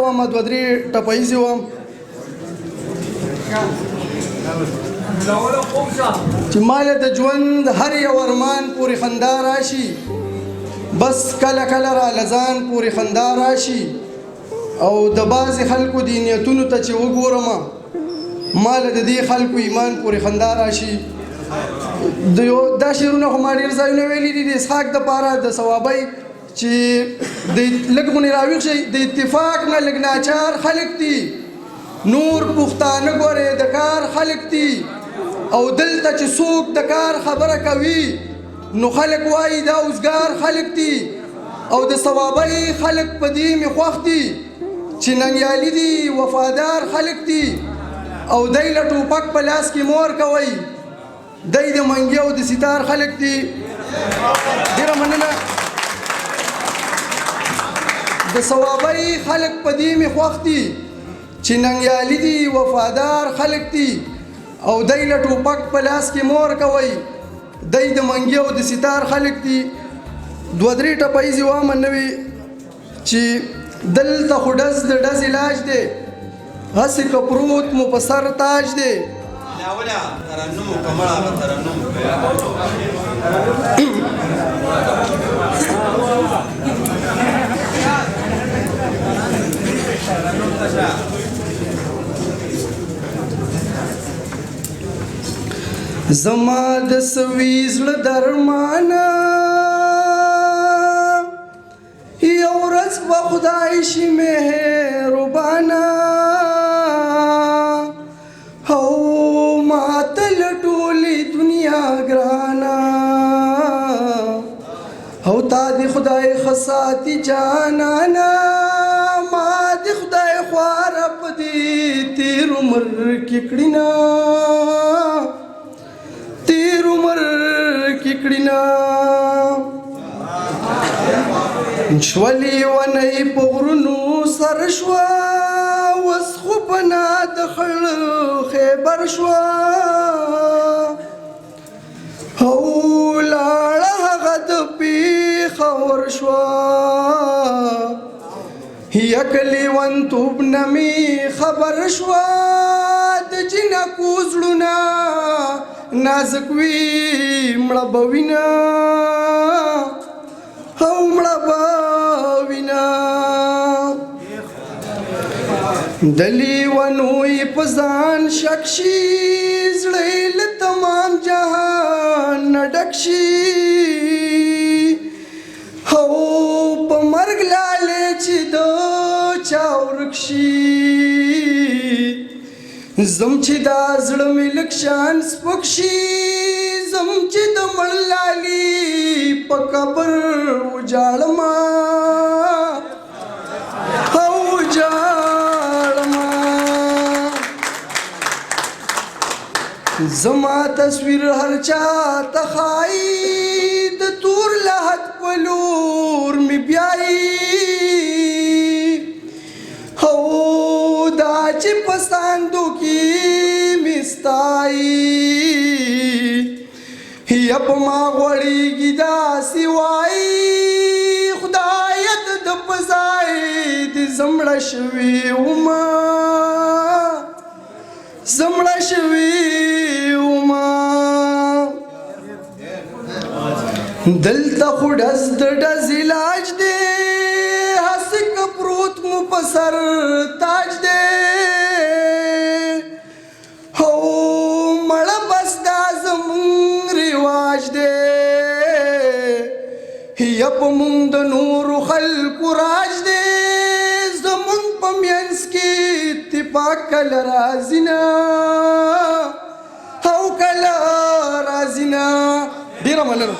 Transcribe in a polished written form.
وم دوه درې ټپیزې وم چې ماله د ژوند هر یو ارمان پورې خندا راشي، بس کله کله را لځان پورې خندا راشي، او د بعضې خلکو دې نیتونو ته چې وګورم ماله د دې خلکو ایمان پورې خندا راشي. دا شعرونه خو ما ډېر ځایونه ویلي دي د اسحاق دپاره د ثوابۍ چې لږ غونې راویښ شئ. د اتفاق نه لږ ناچار خلک دي، نور پښتانه ګورې د کار خلک دي، او دلته چې څوک د کار خبره کوي نو خلک وایي دا اوزګار خلک دي، او د ثوابۍ خلک په دې مې خوښ دي چې ننګیالي دي وفادار خلک دي، او دی له ټوپک په لاس کې مور کوي، دی د منګي او د ستار خلک دي. ډېره مننه. د ثوابۍ خلک په دې مې خوښ دي چې ننګیالي دي وفادار خلک دي، او دی له ټوپک په لاس کې مور کوي، دی د منګي او د ستار خلک دي. دوه درې ټپیزې وامه نوي چې دلته خو ډز د ډز علاج دی، هسې که پروت مو په سر تاج دی. زما د سوي زړه درمانه یو ورځ به خدای شي مهربانه، او ماته له ټولې دنیا ګرانه، او تا دې خدای ښه ساتي جانانه، ما دې خدای خواره په دې تېر عمر کې کړینه، تېر عمر کې کړینه. شولې ونۍ په غرونو سر شوه، اوس خو پناه د خړ خیبر شوه، او لاړه هغه د پېښور شوه، یک لیونتوب نه مې خبر شوه، د جنکو زړونه نازک وي مړه به وینه، او مړه به وینه. د لیونو یې په ځان شک شي، زړه یې له تمام جهان نه ډک شي، او په مرګ لالې چې د چا ورک شي، زم چې دا زړه مې لږ شان سپک شي، زم چې د مړ لالي په قبر وجاړمه، او وجاړمه. زما تصویر هر چا ته ښایي، د تور لحد په لور مې بیایي، او دا چې په ساندو کې مې ستایي، یا په ما غوړېږي داسې وایي، خدایه د ده په ځای دې زه مړه شوې ومه، زه مړه شوې ومه. دلته خو ډز د ډز علاج دی، هسې که پروت مو په سر تاج دی، او مړه بس دا زمونږ رواج دی، یا په مونږ د نورو خلکو راج دی، زمونږ په منځ کې اتفاق کله راځي نه، او کله راځي نه. ډېره مننه.